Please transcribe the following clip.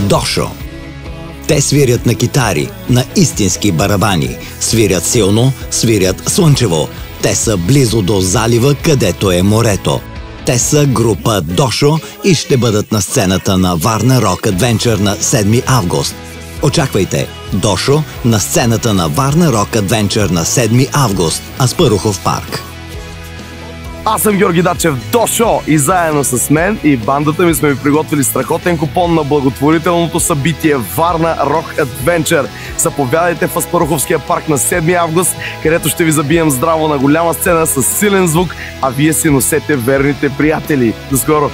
Дошо. Те свирят на китари, на истински барабани. Свирят силно, свирят слънчево. Те са близо до залива, където е морето. Те са група Дошо и ще бъдат на сцената на Варна Рок Адвенчър на 7 август. Очаквайте Дошо на сцената на Варна Рок Адвенчър на 7 август, Аспарухов парк. Аз съм Георги Дачев, Дошо, и заедно с мен и бандата ми сме ви приготвили страхотен купон на благотворителното събитие Варна Рок Адвенчър. Заповядайте в Аспаруховския парк на 7 август, където ще ви забием здраво на голяма сцена с силен звук, а вие си носете верните приятели. До скоро!